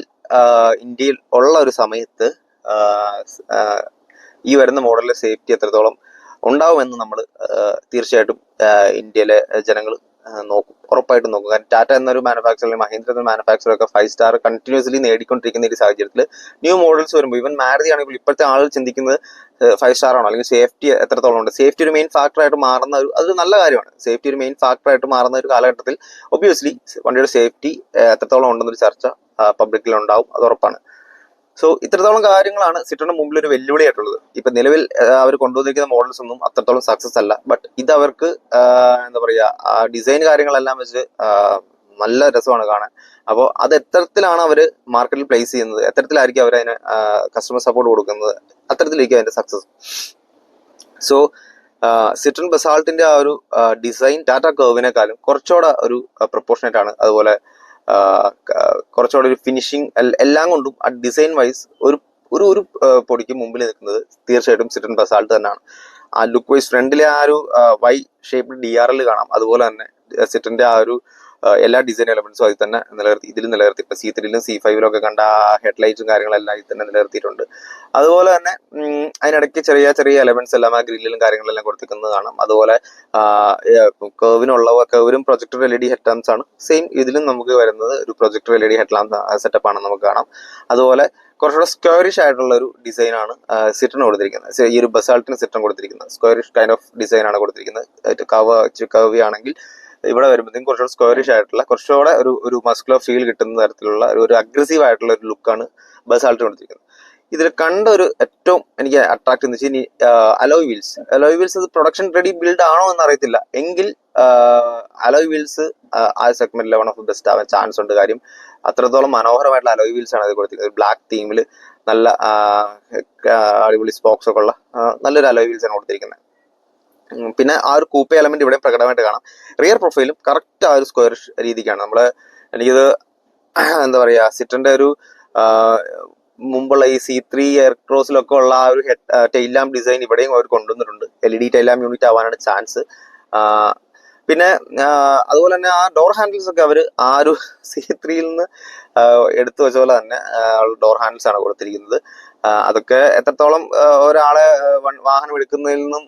ഇന്ത്യയിൽ ഉള്ള ഒരു സമയത്ത് ഈ വരുന്ന മോഡലിലെ സേഫ്റ്റി എത്രത്തോളം ഉണ്ടാവുമെന്ന് നമ്മൾ തീർച്ചയായിട്ടും ഇന്ത്യയിലെ ജനങ്ങൾ നോക്കും, ഉറപ്പായിട്ടും നോക്കും. കാരണം ടാറ്റ എന്നൊരു മാനുഫാക്ചർ അല്ലെങ്കിൽ മഹീന്ദ്ര എന്ന മാനുഫാക്ചർ ഒക്കെ 5 സ്റ്റാർ കണ്ടിന്യൂസ്ലി നേടിക്കൊണ്ടിരിക്കുന്ന ഒരു സാഹചര്യത്തിൽ ന്യൂ മോഡൽസ് വരുമ്പോൾ ഈവൻ മാരുതി ആണെങ്കിൽ ഇപ്പോഴത്തെ ആളുകൾ ചിന്തിക്കുന്നത് 5 സ്റ്റാർ ആണോ, അല്ലെങ്കിൽ സേഫ്റ്റി എത്രത്തോളം ഉണ്ട്. സേഫ്റ്റി ഒരു മെയിൻ ഫാക്ടറായിട്ട് മാറുന്ന അതൊരു നല്ല കാര്യമാണ്. സേഫ്റ്റി ഒരു മെയിൻ ഫാക്ടറായിട്ട് മാറുന്ന ഒരു കാലഘട്ടത്തിൽ ഒബ്വിയസ്ലി വണ്ടിയുടെ സേഫ്റ്റി എത്രത്തോളം ഉണ്ടെന്നൊരു ചർച്ച പബ്ലിക്കിൽ ഉണ്ടാവും, അത് ഉറപ്പാണ്. സോ ഇത്രത്തോളം കാര്യങ്ങളാണ് സിട്രോണിന് മുമ്പിൽ ഒരു വെല്ലുവിളിയായിട്ടുള്ളത്. ഇപ്പൊ നിലവിൽ അവർ കൊണ്ടുവന്നിരിക്കുന്ന മോഡൽസ് ഒന്നും അത്രത്തോളം സക്സസ് അല്ല. ബട്ട് ഇത് അവർക്ക് എന്താ പറയാ ഡിസൈൻ കാര്യങ്ങളെല്ലാം വെച്ച് നല്ല രസമാണ് കാണാൻ. അപ്പോൾ അത് എത്തരത്തിലാണ് അവർ മാർക്കറ്റിൽ പ്ലേസ് ചെയ്യുന്നത്, എത്തരത്തിലായിരിക്കും അവർ അതിന് കസ്റ്റമർ സപ്പോർട്ട് കൊടുക്കുന്നത്, അത്തരത്തിലേക്ക് അതിന്റെ സക്സസ്. സോ സിട്രോൺ ബസാൾട്ടിന്റെ ആ ഒരു ഡിസൈൻ ടാറ്റ കർവിനെക്കാളും കുറച്ചുകൂടെ ഒരു പ്രൊപ്പോർഷനേറ്റ് ആണ്. അതുപോലെ കുറച്ചുകൂടെ ഒരു ഫിനിഷിങ് എല്ലാം കൊണ്ടും ആ ഡിസൈൻ വൈസ് ഒരു ഒരു ഒരു പൊടിക്ക് മുമ്പിൽ നിൽക്കുന്നത് തീർച്ചയായിട്ടും സിട്രോൺ ബസാൾട്ട് തന്നെയാണ്. ആ ലുക്ക് വൈസ് ഫ്രണ്ടിലെ ആ ഒരു വൈ ഷേപ്പ് DRL കാണാം. അതുപോലെ തന്നെ സിട്രോണിന്റെ ആ ഒരു എല്ലാ ഡിസൈൻ എലമെന്റ്സും അതിൽ തന്നെ ഇതിൽ നിലനിർത്തി. ഇപ്പൊ C3 C5 ഒക്കെ കണ്ട ആ ഹെഡ്ലൈറ്റ്സും കാര്യങ്ങളെല്ലാം ഇതിൽ തന്നെ നിലനിർത്തിയിട്ടുണ്ട്. അതുപോലെ തന്നെ അതിനിടയ്ക്ക് ചെറിയ ചെറിയ എലമെന്റ്സ് എല്ലാം ആ ഗ്രില്ലിലും കാര്യങ്ങളെല്ലാം കൊടുത്തിരിക്കുന്നത് കാണാം. അതുപോലെ കർവിനും പ്രൊജക്ടർ LED ഹെഡ് ലാംപ്സ് ആണ്. സെയിം ഇതിലും നമുക്ക് വരുന്നത് ഒരു projector LED head lamp setup ആണ് നമുക്ക് കാണാം. അതുപോലെ കുറച്ചുകൂടെ സ്ക്വയറിഷ് ആയിട്ടുള്ള ഒരു ഡിസൈൻ ആണ് സിട്രോൺ കൊടുത്തിരിക്കുന്നത്. ഈ ഒരു ബസാൾട്ടിന് സിട്രോൺ കൊടുത്തിരിക്കുന്നത് സ്ക്വയറിഷ് കൈൻഡ് ഓഫ് ഡിസൈൻ ആണ് കൊടുത്തിരിക്കുന്നത്. കർവി ആണെങ്കിൽ ഇവിടെ വരുമ്പോഴത്തേക്കും കുറച്ചുകൂടെ സ്ക്വയറിഷ് ആയിട്ടുള്ള കുറച്ചുകൂടെ ഒരു മസ്കുലർ ഫീൽ കിട്ടുന്ന തരത്തിലുള്ള ഒരു അഗ്രസീവ് ആയിട്ടുള്ള ഒരു ലുക്കാണ് ബസാൾട്ട് കൊടുത്തിരിക്കുന്നത്. ഇതിൽ കണ്ട ഒരു ഏറ്റവും എനിക്ക് അട്രാക്ട് എന്ന് വെച്ചാൽ അലോയ് വീൽസ് അത് പ്രൊഡക്ഷൻ റെഡി ബിൽഡ് ആണോ എന്ന് അറിയത്തില്ല. എങ്കിൽ അലോയ് വീൽസ് ആ സെഗ്മെന്റിൽ വൺ ഓഫ് ദി ബെസ്റ്റ് ആവാൻ ചാൻസ് ഉണ്ട്. കാര്യം അത്രത്തോളം മനോഹരമായിട്ടുള്ള അലോയ് വീൽസ് ആണ് അത് കൊടുത്തിരിക്കുന്നത്. ബ്ലാക്ക് തീമിൽ നല്ല അടിപൊളി സ്പോക്സ് ഒക്കെ ഉള്ള നല്ലൊരു അലോയ് വീൽസ് ആണ് കൊടുത്തിരിക്കുന്നത്. പിന്നെ ആ ഒരു കൂപ്പ എലമെന്റ് ഇവിടെ പ്രകടമായിട്ട് കാണാം. റിയർ പ്രൊഫൈലും കറക്റ്റ് ആ ഒരു സ്ക്വയർ രീതിക്കാണ്. എനിക്കിത് എന്താ പറയാ സിട്രോണിന്റെ ഒരു മുമ്പുള്ള ഈ C3 എയർക്രോസിലൊക്കെ ഉള്ള ആ ഒരു ടെയിൽ ലാമ്പ് ഡിസൈൻ ഇവിടെയും അവർ കൊണ്ടുവന്നിട്ടുണ്ട്. LED ടെയിൽ ലാമ്പ് യൂണിറ്റ് ആവാനാണ് ചാൻസ്. പിന്നെ അതുപോലെ തന്നെ ആ ഡോർ ഹാൻഡിൽസ് ഒക്കെ അവർ ആ ഒരു C3 നിന്ന് എടുത്തു വെച്ച പോലെ തന്നെ ഡോർ ഹാൻഡിൽസ് ആണ് കൊടുത്തിരിക്കുന്നത്. അതൊക്കെ എത്രത്തോളം ഒരാളെ വാഹനം എടുക്കുന്നതിൽ നിന്നും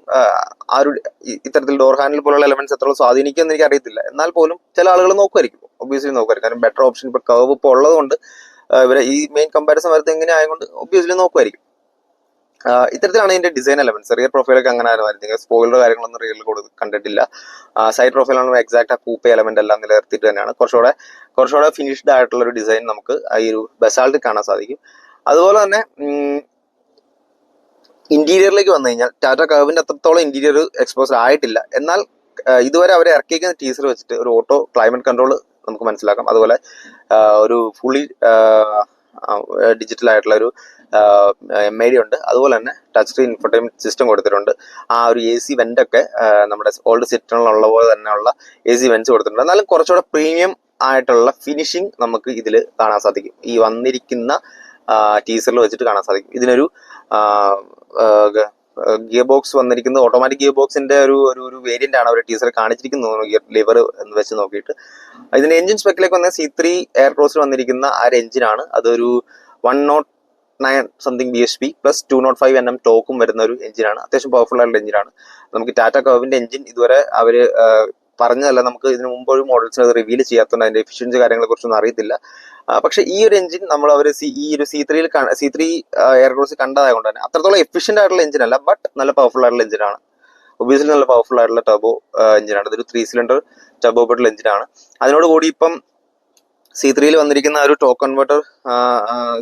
ആ ഒരു ഇത്തരത്തിൽ ഡോർ ഹാൻഡിൽ പോലുള്ള എലമെന്റ്സ് എത്രത്തോളം സ്വാധീനിക്കുമെന്ന് എനിക്ക് അറിയത്തില്ല. എന്നാൽ പോലും ചില ആളുകൾ നോക്കുമായിരിക്കും, ഒബ്വിയസ്ലി നോക്കുമായിരിക്കും. കാരണം ബെറ്റർ ഓപ്ഷൻ ഇപ്പൊ കർവ് ഇപ്പോൾ ഉള്ളത് കൊണ്ട് ഇവരെ ഈ മെയിൻ കമ്പാരിസൺ വരുന്നത് എങ്ങനെ ആയതുകൊണ്ട് ഒബ്വിയസ്ലി നോക്കുമായിരിക്കും. ഇത്തരത്തിലാണ് ഇതിന്റെ ഡിസൈൻ എലമെന്റ്സ്. റിയർ പ്രൊഫൈലൊക്കെ അങ്ങനെ ആയിരുന്നു. സ്പോയിലർ കാര്യങ്ങളൊന്നും റിയറിൽ കണ്ടിട്ടില്ല. സൈഡ് പ്രൊഫൈലാണ് എക്സാക്ട് ആ കൂപ്പ എലമെന്റ് എല്ലാം നിലനിർത്തിയിട്ട് തന്നെയാണ്. കുറച്ചുകൂടെ ഫിനിഷ്ഡ് ആയിട്ടുള്ള ഒരു ഡിസൈൻ നമുക്ക് ഈ ഒരു ബസാൾട്ട് കാണാൻ സാധിക്കും. അതുപോലെ തന്നെ ഇന്റീരിയറിലേക്ക് വന്നു കഴിഞ്ഞാൽ ടാറ്റ കർവിന്റെ അത്രത്തോളം ഇന്റീരിയർ എക്സ്പോസ്ഡ് ആയിട്ടില്ല. എന്നാൽ ഇതുവരെ അവരെ ഇറക്കിയിരിക്കുന്ന ടീസർ വെച്ചിട്ട് ഒരു ഓട്ടോ ക്ലൈമറ്റ് കൺട്രോൾ നമുക്ക് മനസ്സിലാക്കാം. അതുപോലെ ഒരു ഫുള്ളി ഡിജിറ്റൽ ആയിട്ടുള്ള ഒരു MID ഉണ്ട്. അതുപോലെ തന്നെ ടച്ച് സ്ക്രീൻ ഇൻഫോർടൈൻമെന്റ് സിസ്റ്റം കൊടുത്തിട്ടുണ്ട്. ആ ഒരു AC വെന്റ് ഒക്കെ നമ്മുടെ ഓൾഡ് സിട്രോണിലുള്ള പോലെ തന്നെയുള്ള AC വെന്റ്സ് കൊടുത്തിട്ടുണ്ട്. എന്നാലും കുറച്ചുകൂടെ പ്രീമിയം ആയിട്ടുള്ള ഫിനിഷിംഗ് നമുക്ക് ഇതിൽ കാണാൻ സാധിക്കും. ഈ വന്നിരിക്കുന്ന ടീസറിൽ വെച്ചിട്ട് കാണാൻ സാധിക്കും. ഇതിനൊരു ഗിയർ ബോക്സ് വന്നിരിക്കുന്നത് ഓട്ടോമാറ്റിക് ഗിയർ ബോക്സിന്റെ ഒരു വേരിയന്റ് ആണ് അവർ ടീസർ കാണിച്ചിരിക്കുന്നത് ലിവർ എന്ന് വെച്ച് നോക്കിയിട്ട്. ഇതിന്റെ എഞ്ചിൻ സ്പെക്കിലേക്ക് വന്ന C3 എയർക്രോസിൽ വന്നിരിക്കുന്ന ആ ഒരു എഞ്ചിനാണ്. അതൊരു 109 സംതിങ് BHP പ്ലസ് 205 Nm ടോക്കും വരുന്ന ഒരു എഞ്ചിനാണ്. അത്യാവശ്യം പവർഫുൾ ആയിട്ടുള്ള എഞ്ചിനാണ്. നമുക്ക് ടാറ്റ കർവിന്റെ എഞ്ചിൻ ഇതുവരെ അവര് പറഞ്ഞതല്ല, നമുക്ക് ഇതിനു മുമ്പ് ഒരു മോഡൽസിന് അത് റിവീൽ ചെയ്യാത്തതുകൊണ്ട് അതിന്റെ എഫിഷ്യൻസി കാര്യങ്ങളെ കുറിച്ചൊന്നും അറിയത്തില്ല. പക്ഷെ ഈ ഒരു എഞ്ചിൻ നമ്മൾ അവർ ഈ ഒരു C3 എയർക്രോസിൽ കണ്ടതായതുകൊണ്ട് തന്നെ അത്രത്തോളം എഫിഷ്യന്റ് ആയിട്ടുള്ള എഞ്ചിൻ അല്ല, ബട്ട് നല്ല പവർഫുൾ ആയിട്ടുള്ള എഞ്ചിനാണ്. ഒബിയസ്ലി നല്ല പവർഫുൾ ആയിട്ടുള്ള ടർബോ എഞ്ചിനാണ്. ഇതൊരു 3 സിലിണ്ടർ ടർബോ പെട്രോൾ എഞ്ചിനാണ്. അതിനോടുകൂടി ഇപ്പം C3 വന്നിരിക്കുന്ന ഒരു torque converter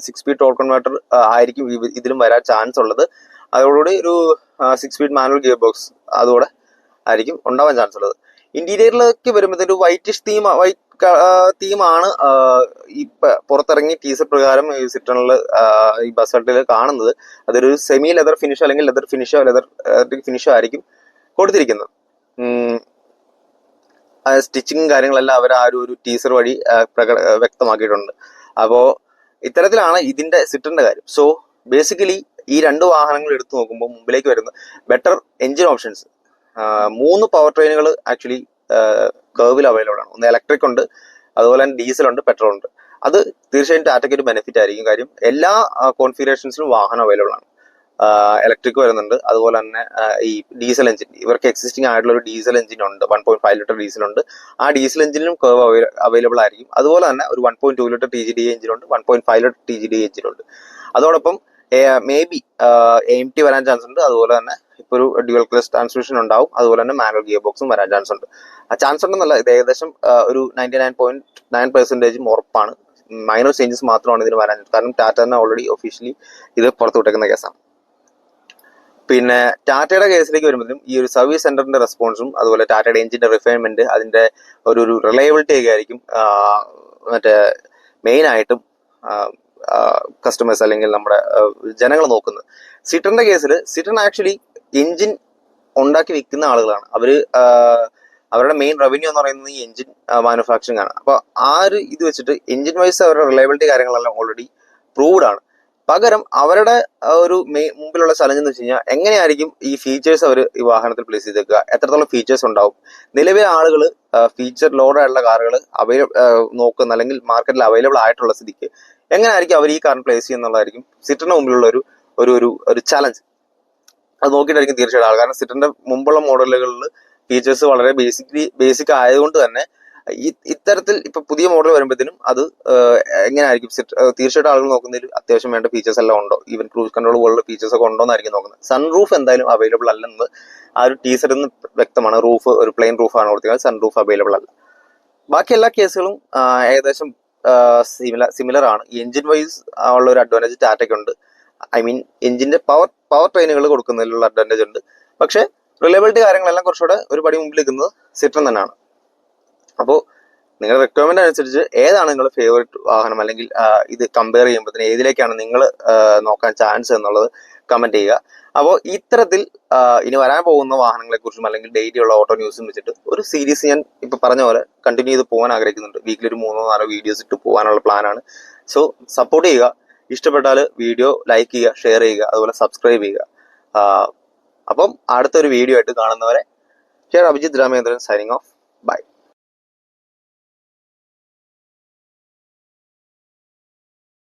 6 speed torque converter ആയിരിക്കും ഇതിലും വരാൻ ചാൻസ് ഉള്ളത്. അതോടുകൂടി ഒരു 6 സ്പീഡ് മാനുവൽ ഗിയർ ബോക്സ് അതോടെ ആയിരിക്കും ഉണ്ടാവാൻ ചാൻസ് ഉള്ളത്. ഇന്റീരിയറിലേക്ക് വരുമ്പോഴത്തേക്ക് വൈറ്റിഷ് തീമാണ് ഈ പുറത്തിറങ്ങി ടീസർ പ്രകാരം ഈ സിട്രോണിൽ ഈ ബസാൾട്ടിൽ കാണുന്നത്. അതൊരു സെമി ലെതർ ഫിനിഷോ അല്ലെങ്കിൽ ലെതർ ഫിനിഷോ ആയിരിക്കും കൊടുത്തിരിക്കുന്നത്. സ്റ്റിച്ചിങ് കാര്യങ്ങളെല്ലാം അവർ ആ ഒരു ടീസർ വഴി വ്യക്തമാക്കിയിട്ടുണ്ട്. അപ്പോൾ ഇത്തരത്തിലാണ് ഇതിന്റെ സിട്രോണിന്റെ കാര്യം. സോ ബേസിക്കലി ഈ രണ്ട് വാഹനങ്ങൾ എടുത്തു നോക്കുമ്പോൾ മുമ്പിലേക്ക് വരുന്ന ബെറ്റർ എഞ്ചിൻ ഓപ്ഷൻസ് 3 പവർ ട്രെയിനുകൾ ആക്ച്വലി കർവിൽ അവൈലബിൾ ആണ്. ഒന്ന് ഇലക്ട്രിക് ഉണ്ട്, അതുപോലെ തന്നെ ഡീസൽ ഉണ്ട്, പെട്രോൾ ഉണ്ട്. അത് തീർച്ചയായും ടാറ്റയ്ക്ക് ഒരു ബെനിഫിറ്റ് ആയിരിക്കും. കാര്യം എല്ലാ കോൺഫിഗറേഷൻസിലും വാഹനം അവൈലബിൾ ആണ്. ഇലക്ട്രിക് വരുന്നുണ്ട്. അതുപോലെ തന്നെ ഈ ഡീസൽ എഞ്ചിൻ, ഇവർക്ക് എക്സിസ്റ്റിംഗ് ആയിട്ടുള്ള ഒരു ഡീസൽ എഞ്ചിൻ ഉണ്ട്, 1.5 ലിറ്റർ ഡീസൽ ഉണ്ട്. ആ ഡീസൽ എഞ്ചിനും കർവ് അവൈലബിൾ ആയിരിക്കും. അതുപോലെ തന്നെ ഒരു 1.2 ലിറ്റർ TGDI എഞ്ചിനുണ്ട്, 1.5 ലിറ്റർ TGDI എഞ്ചിനുണ്ട്. അതോടൊപ്പം മേ ബി AMT വരാൻ ചാൻസ് ഉണ്ട്. അതുപോലെ തന്നെ ഇപ്പോൾ ഒരു ഡ്യുവൽ ക്ലച്ച് ട്രാൻസ്മിഷൻ ഉണ്ടാവും. അതുപോലെ തന്നെ മാനുവൽ ഗിയർ ബോക്സും വരാൻ ചാൻസ് ഉണ്ട്. ചാൻസ് ഉണ്ടെന്നല്ല, ഇത് ഏകദേശം ഒരു 99.9% ഉറപ്പാണ്. മൈനർ ചേഞ്ചസ് മാത്രമാണ് ഇതിന് വരാൻ. കാരണം ടാറ്റ തന്നെ ഓൾറെഡി ഒഫീഷ്യലി ഇത് പുറത്തുവിട്ടേക്കുന്ന കേസാണ്. പിന്നെ ടാറ്റയുടെ കേസിലേക്ക് വരുമ്പോഴും ഈ ഒരു സർവീസ് സെന്ററിന്റെ റെസ്പോൺസും അതുപോലെ ടാറ്റയുടെ എഞ്ചിന്റെ റിഫൈൻമെന്റ്, അതിന്റെ ഒരു റിലയബിലിറ്റി ഒക്കെ ആയിരിക്കും മറ്റേ മെയിൻ ആയിട്ടും കസ്റ്റമേഴ്സ് അല്ലെങ്കിൽ നമ്മുടെ ജനങ്ങൾ നോക്കുന്നത്. സിട്രന്റെ കേസിൽ സിട്രൻ ആക്ച്വലി എഞ്ചിൻ ഉണ്ടാക്കി വിൽക്കുന്ന ആളുകളാണ്. അവരുടെ മെയിൻ റവന്യൂ എന്ന് പറയുന്നത് ഈ എഞ്ചിൻ മാനുഫാക്ചറിങ് ആണ്. അപ്പോൾ ആ ഒരു ഇത് വെച്ചിട്ട് എഞ്ചിൻ വൈസ് അവരുടെ റിലയബിലിറ്റി കാര്യങ്ങളെല്ലാം ഓൾറെഡി പ്രൂവ്ഡ് ആണ്. പകരം അവരുടെ ഒരു മുമ്പിലുള്ള ചലഞ്ച് എന്ന് വെച്ച് കഴിഞ്ഞാൽ എങ്ങനെയായിരിക്കും ഈ ഫീച്ചേഴ്സ് അവർ ഈ വാഹനത്തിൽ പ്ലേസ് ചെയ്തേക്കുക, എത്രത്തോളം ഫീച്ചേഴ്സ് ഉണ്ടാവും. നിലവിലെ ആളുകൾ ഫീച്ചർ ലോഡ് ആയിട്ടുള്ള കാറുകൾ നോക്കുന്ന അല്ലെങ്കിൽ മാർക്കറ്റിൽ അവൈലബിൾ ആയിട്ടുള്ള സ്ഥിതിക്ക് എങ്ങനെയായിരിക്കും അവർ ഈ കാർ പ്ലേസ് ചെയ്യുന്നുള്ളതായിരിക്കും സിട്രന്റെ മുമ്പിലുള്ള ഒരു ചലഞ്ച്. അത് നോക്കിയിട്ടായിരിക്കും തീർച്ചയായിട്ടും ആൾ. കാരണം സിട്രന്റെ മുമ്പുള്ള മോഡലുകളിൽ ഫീച്ചേഴ്സ് വളരെ ബേസിക് ആയതുകൊണ്ട് തന്നെ ഇത്തരത്തിൽ ഇപ്പൊ പുതിയ മോഡൽ വരുമ്പോഴത്തേനും അത് എങ്ങനെയായിരിക്കും തീർച്ചയായിട്ടും ആളുകൾ നോക്കുന്നതിൽ അത്യാവശ്യം വേണ്ട ഫീച്ചേഴ്സ് എല്ലാം ഉണ്ടോ, ഈവൻ ക്രൂസ് കൺട്രോൾ പോലുള്ള ഫീച്ചേഴ്സ് ഒക്കെ ഉണ്ടോ എന്നായിരിക്കും നോക്കുന്നത്. സൺറൂഫ് എന്തായാലും അവൈലബിൾ അല്ലെന്ന് ആ ഒരു ടീസറിൽ നിന്ന് വ്യക്തമാണ്. റൂഫ് ഒരു പ്ലെയിൻ റൂഫാണ് കൊടുത്തിരിക്കുന്നത്, സൺറൂഫ് അവൈലബിൾ അല്ല. ബാക്കി എല്ലാ കേസുകളും ഏകദേശം സിമിലർ ആണ്. എഞ്ചിൻ വൈസ് ഉള്ള ഒരു അഡ്വാൻറ്റേജ് ടാറ്റയ്ക്കുണ്ട്. ഐ മീൻ എഞ്ചിന്റെ പവർ ട്രെയിനുകൾ കൊടുക്കുന്നതിലുള്ള അഡ്വാൻറ്റേജ് ഉണ്ട്. പക്ഷെ റിലയബിലിറ്റി കാര്യങ്ങളെല്ലാം കുറച്ചുകൂടെ ഒരു പടി മുമ്പിൽ നിൽക്കുന്നത് സിട്രൻ തന്നെയാണ്. അപ്പോൾ നിങ്ങളുടെ റിക്വയർമെന്റ് അനുസരിച്ച് ഏതാണ് നിങ്ങളുടെ ഫേവറേറ്റ് വാഹനം, അല്ലെങ്കിൽ ഇത് കമ്പയർ ചെയ്യുമ്പോൾ ഏതിലേക്കാണ് നിങ്ങൾ നോക്കാൻ ചാൻസ് എന്നുള്ളത് കമന്റ് ചെയ്യുക. അപ്പോൾ ഇത്തരത്തിൽ ഇനി വരാൻ പോകുന്ന വാഹനങ്ങളെ കുറിച്ചും അല്ലെങ്കിൽ ഡെയിലി ഉള്ള ഓട്ടോ ന്യൂസും വെച്ചിട്ട് ഒരു സീരീസ് ഞാൻ ഇപ്പൊ പറഞ്ഞ പോലെ കണ്ടിന്യൂ ചെയ്ത് പോകാൻ ആഗ്രഹിക്കുന്നുണ്ട്. വീക്കിലി ഒരു 3-4 വീഡിയോസ് ഇട്ട് പോകാനുള്ള പ്ലാനാണ്. സോ സപ്പോർട്ട് ചെയ്യുക. ഇഷ്ടപ്പെട്ടാൽ വീഡിയോ ലൈക്ക് ചെയ്യുക, ഷെയർ ചെയ്യുക, അതുപോലെ സബ്സ്ക്രൈബ് ചെയ്യുക. അപ്പം അടുത്തൊരു വീഡിയോ ആയിട്ട് കാണുന്നവരെ here Abhijith Ramendran signing off. By.